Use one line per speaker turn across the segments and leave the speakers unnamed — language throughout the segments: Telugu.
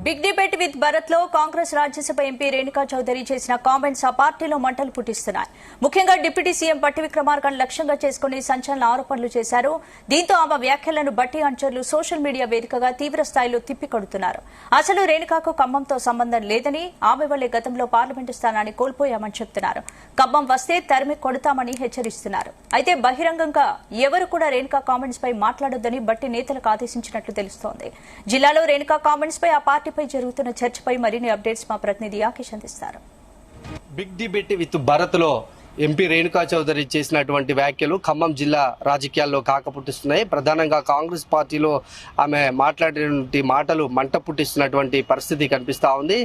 బిగ్ డిబేట్ విత్ భరత్ లో కాంగ్రెస్ రాజ్యసభ ఎంపీ రేణుకా చౌదరి చేసిన కామెంట్స్ ఆ పార్టీలో మంటలు పుట్టిస్తున్నాయి. ముఖ్యంగా డిప్యూటీ సీఎం బట్టి విక్రమార్కను లక్ష్యంగా చేసుకుని సంచలన ఆరోపణలు చేశారు. దీంతో ఆమె వ్యాఖ్యలను బట్టి అనుచరులు సోషల్ మీడియా వేదికగా తీవ్ర స్థాయిలో తిప్పికొడుతున్నారు. అసలు రేణుకాకు ఖమ్మంతో సంబంధం లేదని, ఆమె వల్లే గతంలో పార్లమెంటు స్థానాన్ని కోల్పోయామని చెబుతున్నారు. ఖమ్మం వస్తే తరిమి కొడతామని హెచ్చరిస్తున్నారు. అయితే బహిరంగంగా ఎవరు కూడా రేణుకా కామెంట్స్ పై మాట్లాడొద్దని బట్టి నేతలకు ఆదేశించినట్లు తెలుస్తోంది. జిల్లాలో రేణుకా కామెంట్స్ పై ఆ పార్టీపై జరుగుతున్న చర్చపై మరిన్ని అప్డేట్స్ మా ప్రతినిధి ఆకేష్ అందిస్తారు.
బిగ్ డిబేట్ విత్ భరత్ లో ఎంపీ రేణుకా చౌదరి చేసినటువంటి వ్యాఖ్యలు ఖమ్మం జిల్లా రాజకీయాల్లో కాకపుట్టిస్తున్నాయి. ప్రధానంగా కాంగ్రెస్ పార్టీలో ఆమె మాట్లాడినటువంటి మాటలు మంట పుట్టిస్తున్నటువంటి పరిస్థితి కనిపిస్తా ఉంది.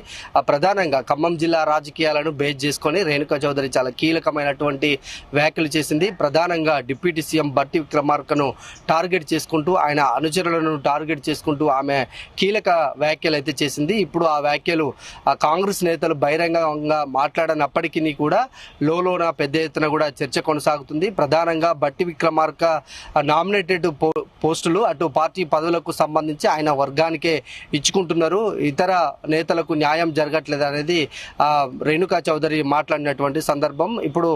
ప్రధానంగా ఖమ్మం జిల్లా రాజకీయాలను బేస్ చేసుకొని రేణుకా చౌదరి చాలా కీలకమైనటువంటి వ్యాఖ్యలు చేసింది. ప్రధానంగా డిప్యూటీ సీఎం బట్టి విక్రమార్కను టార్గెట్ చేసుకుంటూ, ఆయన అనుచరులను టార్గెట్ చేసుకుంటూ ఆమె కీలక వ్యాఖ్యలు అయితే చేసింది. ఇప్పుడు ఆ వ్యాఖ్యలు కాంగ్రెస్ నేతలు బహిరంగంగా మాట్లాడనప్పటికీ కూడా లోలోన పెద్ద ఎత్తున కూడా చర్చ కొనసాగుతుంది. ప్రధానంగా బట్టి విక్రమార్క నామినేటెడ్ పోస్టులు అటు పార్టీ పదవులకు సంబంధించి ఆయన వర్గానికే ఇచ్చుకుంటున్నారు. ఇతర నేతలకు న్యాయం జరగట్లేదు అనేది రేణుకా చౌదరి మాట్లాడినటువంటి సందర్భం. ఇప్పుడు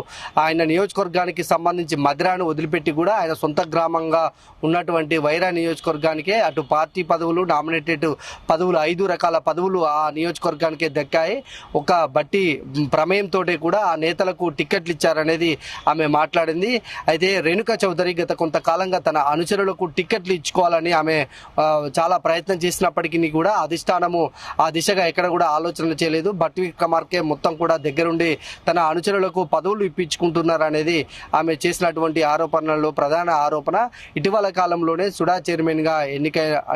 ఆయన నియోజకవర్గానికి సంబంధించి మధిరాను వదిలిపెట్టి కూడా ఆయన సొంత గ్రామంగా ఉన్నటువంటి వైరా నియోజకవర్గానికే అటు పార్టీ పదవులు, నామినేటెడ్ పదవులు, 5 రకాల పదవులు ఆ నియోజకవర్గానికే దక్కాయి. ఒక బట్టి ప్రమేయంతో కూడా ఆ నేతలకు టికెట్లు ఇచ్చారనేది ఆమె మాట్లాడింది. అయితే రేణుకా చౌదరి గత కొంతకాలంగా తన అనుచరులకు టికెట్లు ఇచ్చుకోవాలని ఆమె చాలా ప్రయత్నం చేసినప్పటికీ కూడా అధిష్టానము ఆ దిశగా ఎక్కడ కూడా ఆలోచనలు చేయలేదు. బట్టి విక్రమార్కే మొత్తం కూడా దగ్గరుండి తన అనుచరులకు పదవులు ఇప్పించుకుంటున్నారు అనేది ఆమె చేసినటువంటి ఆరోపణలలో ప్రధాన ఆరోపణ. ఇటీవల కాలంలోనే సుడా చైర్మన్ గా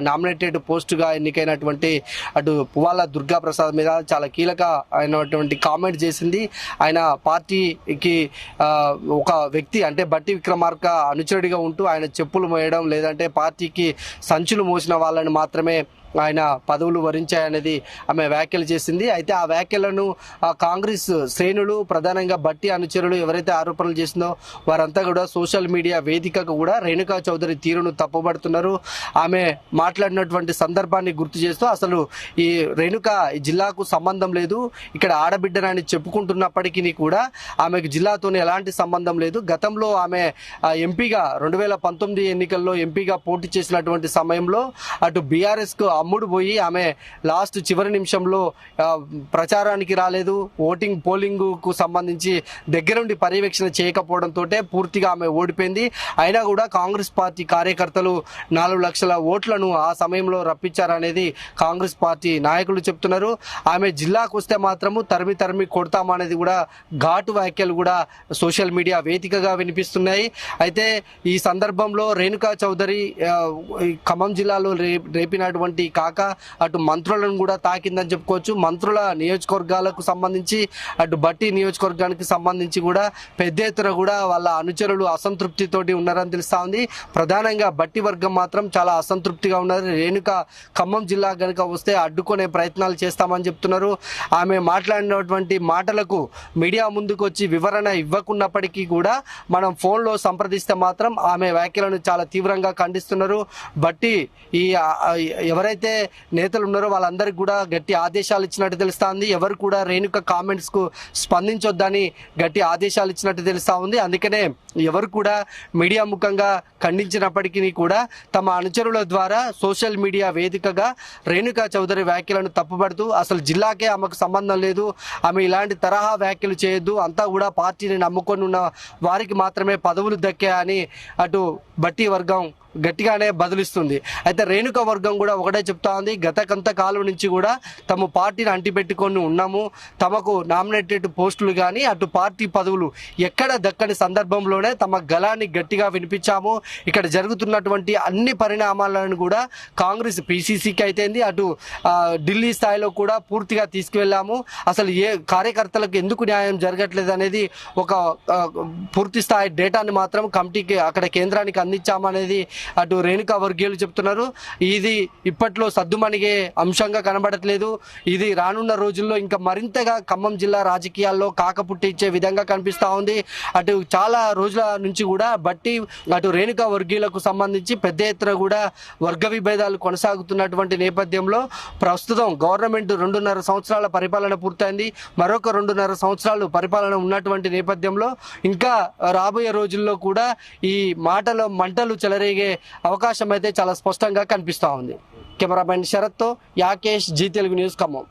నామినేటెడ్ పోస్టుగా ఎన్నికైనటువంటి అటు పువ్వాల దుర్గా ప్రసాద్ మీద చాలా కీలక అయినటువంటి కామెంట్ చేసింది. ఆయన పార్టీకి ఒక వ్యక్తి అంటే బట్టి విక్రమార్క అనుచరుడిగా ఉంటూ ఆయన చెప్పులు మోయడం, లేదంటే పార్టీకి సంచులు మోసిన వాళ్ళని మాత్రమే ఆయన పదవులు వరించాయనేది ఆమె వ్యాఖ్యలు చేసింది. అయితే ఆ వ్యాఖ్యలను కాంగ్రెస్ శ్రేణులు, ప్రధానంగా బట్టి అనుచరులు ఎవరైతే ఆరోపణలు చేసిందో వారంతా కూడా సోషల్ మీడియా వేదికకు కూడా రేణుకా చౌదరి తీరును తప్పుపడుతున్నారు. ఆమె మాట్లాడినటువంటి సందర్భాన్ని గుర్తు చేస్తూ అసలు ఈ రేణుకా జిల్లాకు సంబంధం లేదు, ఇక్కడ ఆడబిడ్డనని చెప్పుకుంటున్నప్పటికీ కూడా ఆమెకు జిల్లాతోనే ఎలాంటి సంబంధం లేదు. గతంలో ఆమె ఎంపీగా 2019 ఎన్నికల్లో ఎంపీగా పోటీ చేసినటువంటి సమయంలో అటు బీఆర్ఎస్ కు అమ్ముడు పోయి ఆమె లాస్ట్ చివరి నిమిషంలో ప్రచారానికి రాలేదు. పోలింగ్ కు సంబంధించి దగ్గరుండి పర్యవేక్షణ చేయకపోవడంతో పూర్తిగా ఆమె ఓడిపోయింది. అయినా కూడా కాంగ్రెస్ పార్టీ కార్యకర్తలు 4 లక్షల ఓట్లను ఆ సమయంలో రప్పించారనేది కాంగ్రెస్ పార్టీ నాయకులు చెప్తున్నారు. ఆమె జిల్లాకు వస్తే మాత్రము తరిమి కొడతామనేది కూడా ఘాటు వ్యాఖ్యలు కూడా సోషల్ మీడియా వేదికగా వినిపిస్తున్నాయి. అయితే ఈ సందర్భంలో రేణుకా చౌదరి ఖమ్మం జిల్లాలో రేపినటువంటి కాక అటు మంత్రులను కూడా తాకిందని చెప్పుకోవచ్చు. మంత్రుల నియోజకవర్గాలకు సంబంధించి అటు బట్టి నియోజకవర్గానికి సంబంధించి కూడా పెద్ద ఎత్తున కూడా వాళ్ళ అనుచరులు అసంతృప్తితోటి ఉన్నారని తెలుస్తా ఉంది. ప్రధానంగా బట్టి వర్గం మాత్రం చాలా అసంతృప్తిగా ఉన్నారు. రేణుకా ఖమ్మం జిల్లా కనుక వస్తే అడ్డుకునే ప్రయత్నాలు చేస్తామని చెప్తున్నారు. ఆమె మాట్లాడినటువంటి మాటలకు మీడియా ముందుకు వచ్చి వివరణ ఇవ్వకున్నప్పటికీ కూడా మనం ఫోన్లో సంప్రదిస్తే మాత్రం ఆమె వ్యాఖ్యలను చాలా తీవ్రంగా ఖండిస్తున్నారు. బట్టి ఈ ఎవరైతే నేతలు ఉన్నారో వాళ్ళందరికీ కూడా గట్టి ఆదేశాలు ఇచ్చినట్టు తెలుస్తా ఉంది. ఎవరు కూడా రేణుక కామెంట్స్ కు స్పందించొద్దని గట్టి ఆదేశాలు ఇచ్చినట్టు తెలుస్తా ఉంది. అందుకనే ఎవరు కూడా మీడియా ముఖంగా ఖండించినప్పటికీ కూడా తమ అనుచరుల ద్వారా సోషల్ మీడియా వేదికగా రేణుకా చౌదరి వ్యాఖ్యలను తప్పుపడుతూ అసలు జిల్లాకే ఆమెకు సంబంధం లేదు, ఆమె ఇలాంటి తరహా వ్యాఖ్యలు చేయొద్దు, అంతా కూడా పార్టీని నమ్ముకొని ఉన్న వారికి మాత్రమే పదవులు దక్కాయని అటు బట్టి వర్గం గట్టిగానే బదులిస్తుంది. అయితే రేణుకా వర్గం కూడా ఒకటే చెప్తా ఉంది, గత కొంతకాలం నుంచి కూడా తమ పార్టీని అంటిపెట్టుకొని ఉన్నాము, తమకు నామినేటెడ్ పోస్టులు కానీ అటు పార్టీ పదవులు ఎక్కడ దక్కని సందర్భంలోనే తమ గళాన్ని గట్టిగా వినిపించాము. ఇక్కడ జరుగుతున్నటువంటి అన్ని పరిణామాలను కూడా కాంగ్రెస్ పీసీసీకి అయితేంది, అటు ఢిల్లీ స్థాయిలో కూడా పూర్తిగా తీసుకువెళ్ళాము. అసలు ఏ కార్యకర్తలకు ఎందుకు న్యాయం జరగట్లేదు అనేది ఒక పూర్తి స్థాయి డేటాని మాత్రం కమిటీకి అక్కడ కేంద్రానికి అందించామనేది అటు రేణుకా వర్గీయులు చెప్తున్నారు. ఇది ఇప్పట్లో సద్దుమణిగే అంశంగా కనబడట్లేదు. ఇది రానున్న రోజుల్లో ఇంకా మరింతగా ఖమ్మం జిల్లా రాజకీయాల్లో కాకపుట్టించే విధంగా కనిపిస్తా ఉంది. అటు చాలా రోజుల నుంచి కూడా బట్టి అటు రేణుకా వర్గీయులకు సంబంధించి పెద్ద ఎత్తున కూడా వర్గ విభేదాలు కొనసాగుతున్నటువంటి నేపథ్యంలో ప్రస్తుతం గవర్నమెంట్ 2.5 సంవత్సరాల పరిపాలన పూర్తయింది. మరొక 2.5 సంవత్సరాలు పరిపాలన ఉన్నటువంటి నేపథ్యంలో ఇంకా రాబోయే రోజుల్లో కూడా ఈ మంటలు చెలరేగే అవకాశం అయితే చాలా స్పష్టంగా కనిపిస్తా ఉంది. కెమెరామెన్ శరత్తో యాకేష్, జీ తెలుగు న్యూస్, ఖమ్మం.